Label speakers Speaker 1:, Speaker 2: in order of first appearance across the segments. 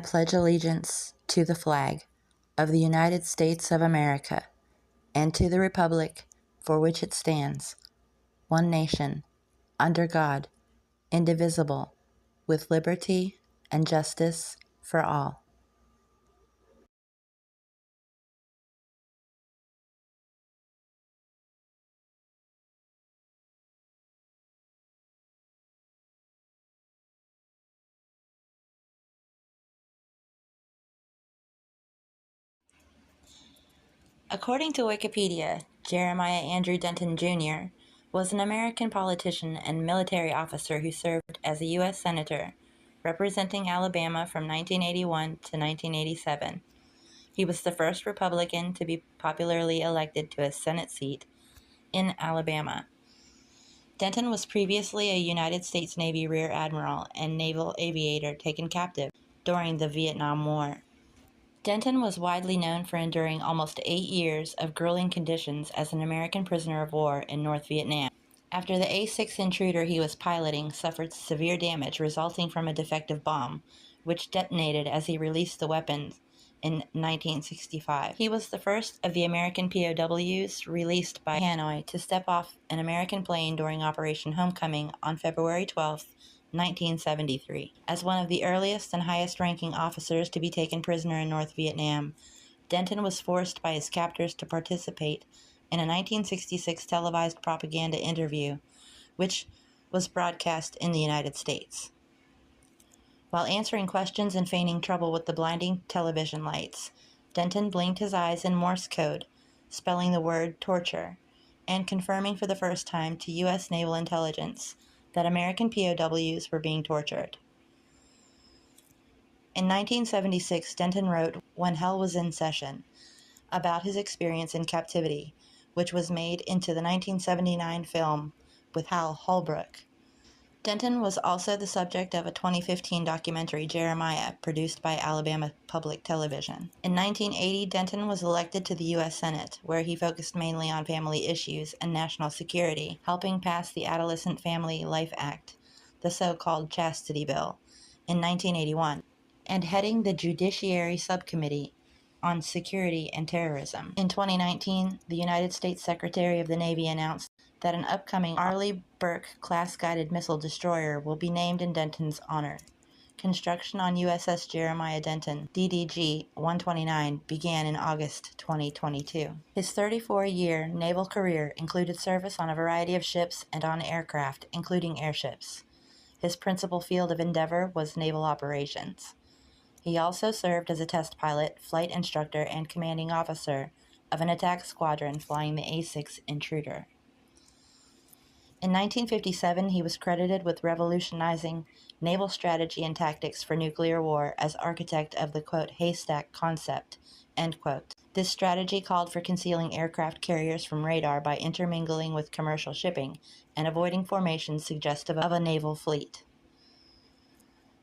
Speaker 1: pledge allegiance to the flag of the United States of America and to the republic for which it stands, one nation, under God, indivisible, with liberty and justice for all. According to Wikipedia, Jeremiah Andrew Denton Jr. was an American politician and military officer who served as a U.S. Senator, representing Alabama from 1981 to 1987. He was the first Republican to be popularly elected to a Senate seat in Alabama. Denton was previously a United States Navy Rear Admiral and naval aviator taken captive during the Vietnam War. Denton was widely known for enduring almost 8 years of grueling conditions as an American prisoner of war in North Vietnam. After the A-6 Intruder he was piloting suffered severe damage resulting from a defective bomb, which detonated as he released the weapons in 1965. He was the first of the American POWs released by Hanoi to step off an American plane during Operation Homecoming on February 12, 1973. As one of the earliest and highest-ranking officers to be taken prisoner in North Vietnam, Denton was forced by his captors to participate in a 1966 televised propaganda interview, which was broadcast in the United States. While answering questions and feigning trouble with the blinding television lights, Denton blinked his eyes in Morse code, spelling the word torture, and confirming for the first time to U.S. naval intelligence that American POWs were being tortured. In 1976, Denton wrote When Hell Was in Session about his experience in captivity, which was made into the 1979 film with Hal Holbrook. Denton was also the subject of a 2015 documentary, Jeremiah, produced by Alabama Public Television. In 1980, Denton was elected to the U.S. Senate, where he focused mainly on family issues and national security, helping pass the Adolescent Family Life Act, the so-called Chastity Bill, in 1981, and heading the Judiciary Subcommittee on Security and Terrorism. In 2019, the United States Secretary of the Navy announced that an upcoming Arleigh Burke class-guided missile destroyer will be named in Denton's honor. Construction on USS Jeremiah Denton, DDG-129, began in August 2022. His 34-year naval career included service on a variety of ships and on aircraft, including airships. His principal field of endeavor was naval operations. He also served as a test pilot, flight instructor, and commanding officer of an attack squadron flying the A-6 Intruder. In 1957, he was credited with revolutionizing naval strategy and tactics for nuclear war as architect of the, quote, haystack concept, end quote. This strategy called for concealing aircraft carriers from radar by intermingling with commercial shipping and avoiding formations suggestive of a naval fleet.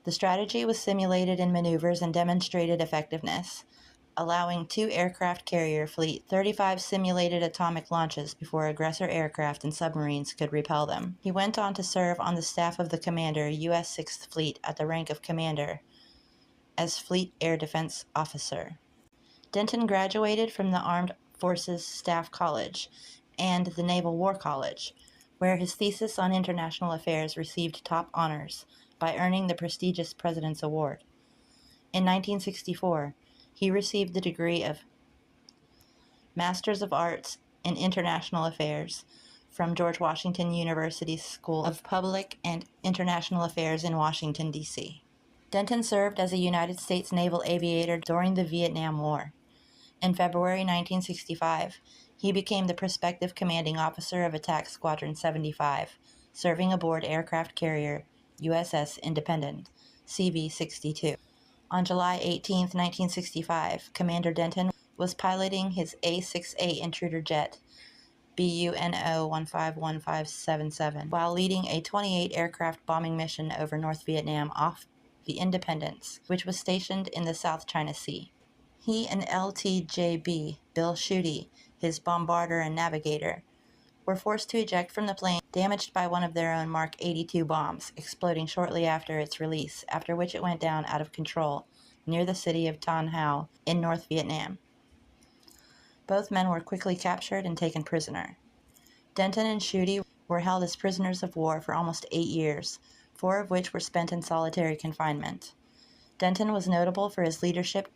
Speaker 1: The strategy was simulated in maneuvers and demonstrated effectiveness, allowing 2 aircraft carrier fleet 35 simulated atomic launches before aggressor aircraft and submarines could repel them. He went on to serve on the staff of the Commander, U.S. 6th Fleet at the rank of Commander, as Fleet Air Defense Officer. Denton graduated from the Armed Forces Staff College and the Naval War College, where his thesis on international affairs received top honors by earning the prestigious President's Award. In 1964, he received the degree of Masters of Arts in International Affairs from George Washington University's School of Public and International Affairs in Washington, D.C. Denton served as a United States naval aviator during the Vietnam War. In February 1965, he became the prospective commanding officer of Attack Squadron 75, serving aboard aircraft carrier USS Independent, CV-62. On July 18, 1965, Commander Denton was piloting his A-6A Intruder jet, BUNO 151577, while leading a 28-aircraft bombing mission over North Vietnam off the Independence, which was stationed in the South China Sea. He and LTJB, Bill Schuette, his bombarder and navigator, were forced to eject from the plane, damaged by one of their own Mark 82 bombs, exploding shortly after its release, after which it went down out of control near the city of Tan Hau in North Vietnam. Both men were quickly captured and taken prisoner. Denton and Schutte were held as prisoners of war for almost 8 years, 4 of which were spent in solitary confinement. Denton was notable for his leadership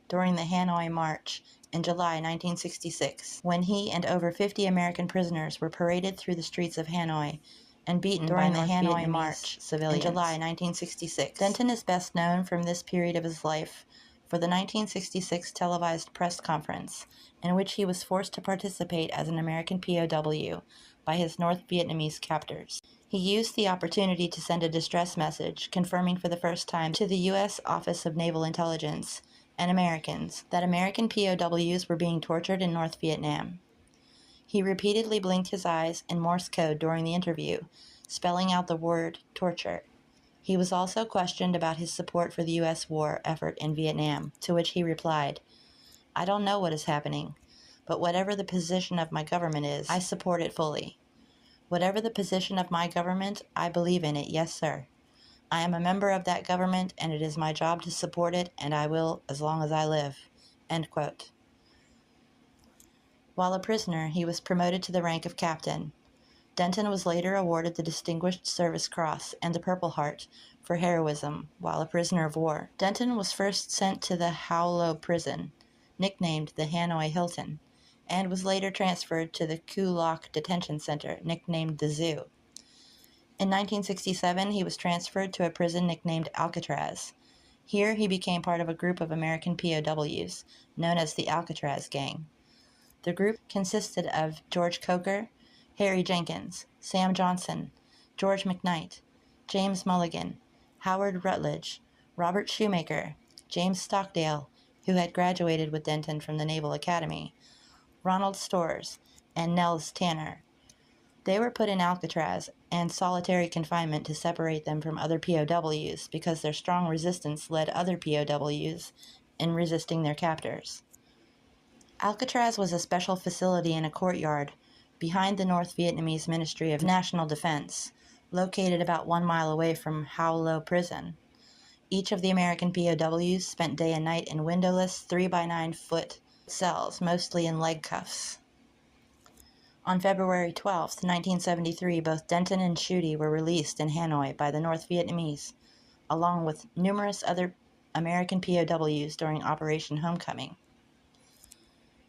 Speaker 1: during the Hanoi March in July 1966, when he and over 50 American prisoners were paraded through the streets of Hanoi and beaten during the Hanoi March civilians in July 1966. Denton is best known from this period of his life for the 1966 televised press conference, in which he was forced to participate as an American POW by his North Vietnamese captors. He used the opportunity to send a distress message confirming for the first time to the U.S. Office of Naval Intelligence and Americans that American POWs were being tortured in North Vietnam. He repeatedly blinked his eyes in Morse code during the interview, spelling out the word torture. He was also questioned about his support for the U.S. war effort in Vietnam, to which he replied, "I don't know what is happening, but whatever the position of my government is, I support it fully. Whatever the position of my government, I believe in it, yes sir. I am a member of that government, and it is my job to support it, and I will as long as I live." End quote. While a prisoner, he was promoted to the rank of captain. Denton was later awarded the Distinguished Service Cross and the Purple Heart for heroism while a prisoner of war. Denton was first sent to the How Lo prison, nicknamed the Hanoi Hilton, and was later transferred to the Cu Loc Detention Center, nicknamed the Zoo. In 1967, he was transferred to a prison nicknamed Alcatraz. Here, he became part of a group of American POWs, known as the Alcatraz Gang. The group consisted of George Coker, Harry Jenkins, Sam Johnson, George McKnight, James Mulligan, Howard Rutledge, Robert Shoemaker, James Stockdale, who had graduated with Denton from the Naval Academy, Ronald Storrs, and Nels Tanner. They were put in Alcatraz and solitary confinement to separate them from other POWs because their strong resistance led other POWs in resisting their captors. Alcatraz was a special facility in a courtyard behind the North Vietnamese Ministry of National Defense, located about 1 mile away from How Lo prison. Each of the American POWs spent day and night in windowless 3-by-9-foot cells, mostly in leg cuffs. On February 12, 1973, both Denton and Schutte were released in Hanoi by the North Vietnamese, along with numerous other American POWs during Operation Homecoming.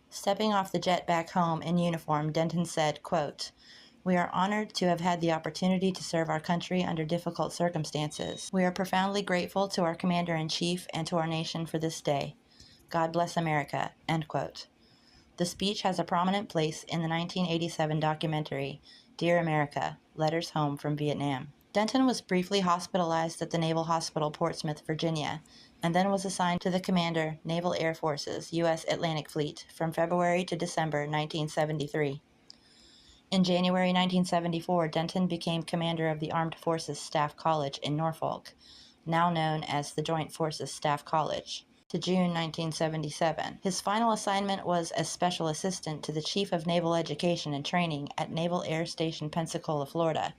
Speaker 1: Stepping off the jet back home in uniform, Denton said, quote, "We are honored to have had the opportunity to serve our country under difficult circumstances. We are profoundly grateful to our Commander-in-Chief and to our nation for this day. God bless America." End quote. The speech has a prominent place in the 1987 documentary, Dear America, Letters Home from Vietnam. Denton was briefly hospitalized at the Naval Hospital, Portsmouth, Virginia, and then was assigned to the Commander, Naval Air Forces, U.S. Atlantic Fleet, from February to December 1973. In January 1974, Denton became commander of the Armed Forces Staff College in Norfolk, now known as the Joint Forces Staff College, to June 1977. His final assignment was as Special Assistant to the Chief of Naval Education and Training at Naval Air Station Pensacola, Florida,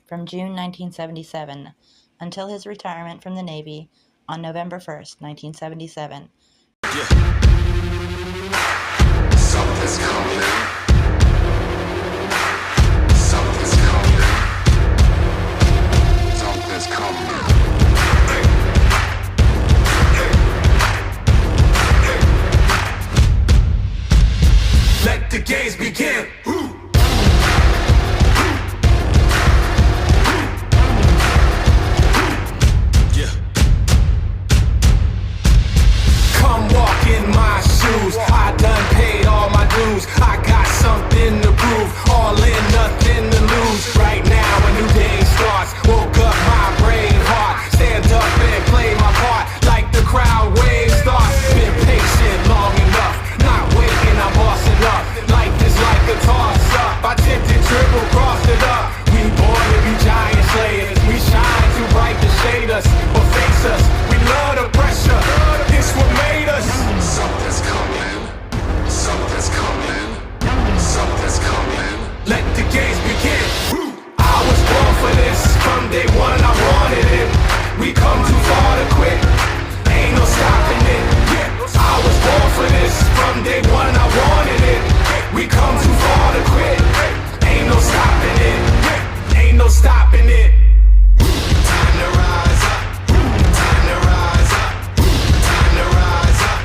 Speaker 1: from June 1977 until his retirement from the Navy on November 1st, 1977.
Speaker 2: Yeah. Something's coming. Something's coming. Something's coming. Let the games begin. I done paid all my dues. I got something to prove. All in, nothing to lose. Right now a new day starts. Woke up my brave heart. Stand up and play my part. Like the crowd waves start. Been patient long enough. Not waiting, I'm bossing up. Life is like a guitar. We come too far to quit. Ain't no stopping it. Ain't no stopping it. Time to rise up. Time to rise up. Time to rise up.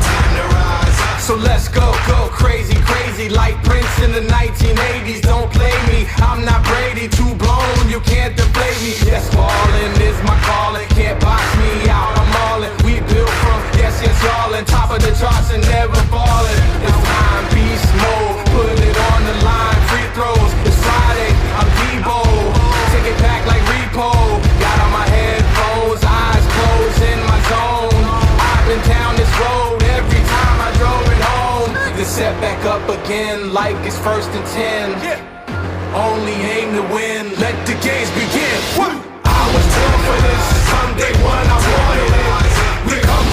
Speaker 2: Time to rise up. So let's go crazy, crazy like Prince in the 1980s. Don't play me, I'm not Brady. Too blown, you can't deflate me. That's falling is my calling. Can't box me out, I'm all in. We built from yes, y'all and top of the charts and never falling. It's time, beast mode. Put it on the line, free throws. It's Friday, I'm Debo. Take it back like repo. Got on my headphones, eyes closed in my zone. I've been down this road every time I drove it home. Then set back up again like it's 1st and 10. Only aim to win, let the games begin. I was born for this, someday when I wanted it. We come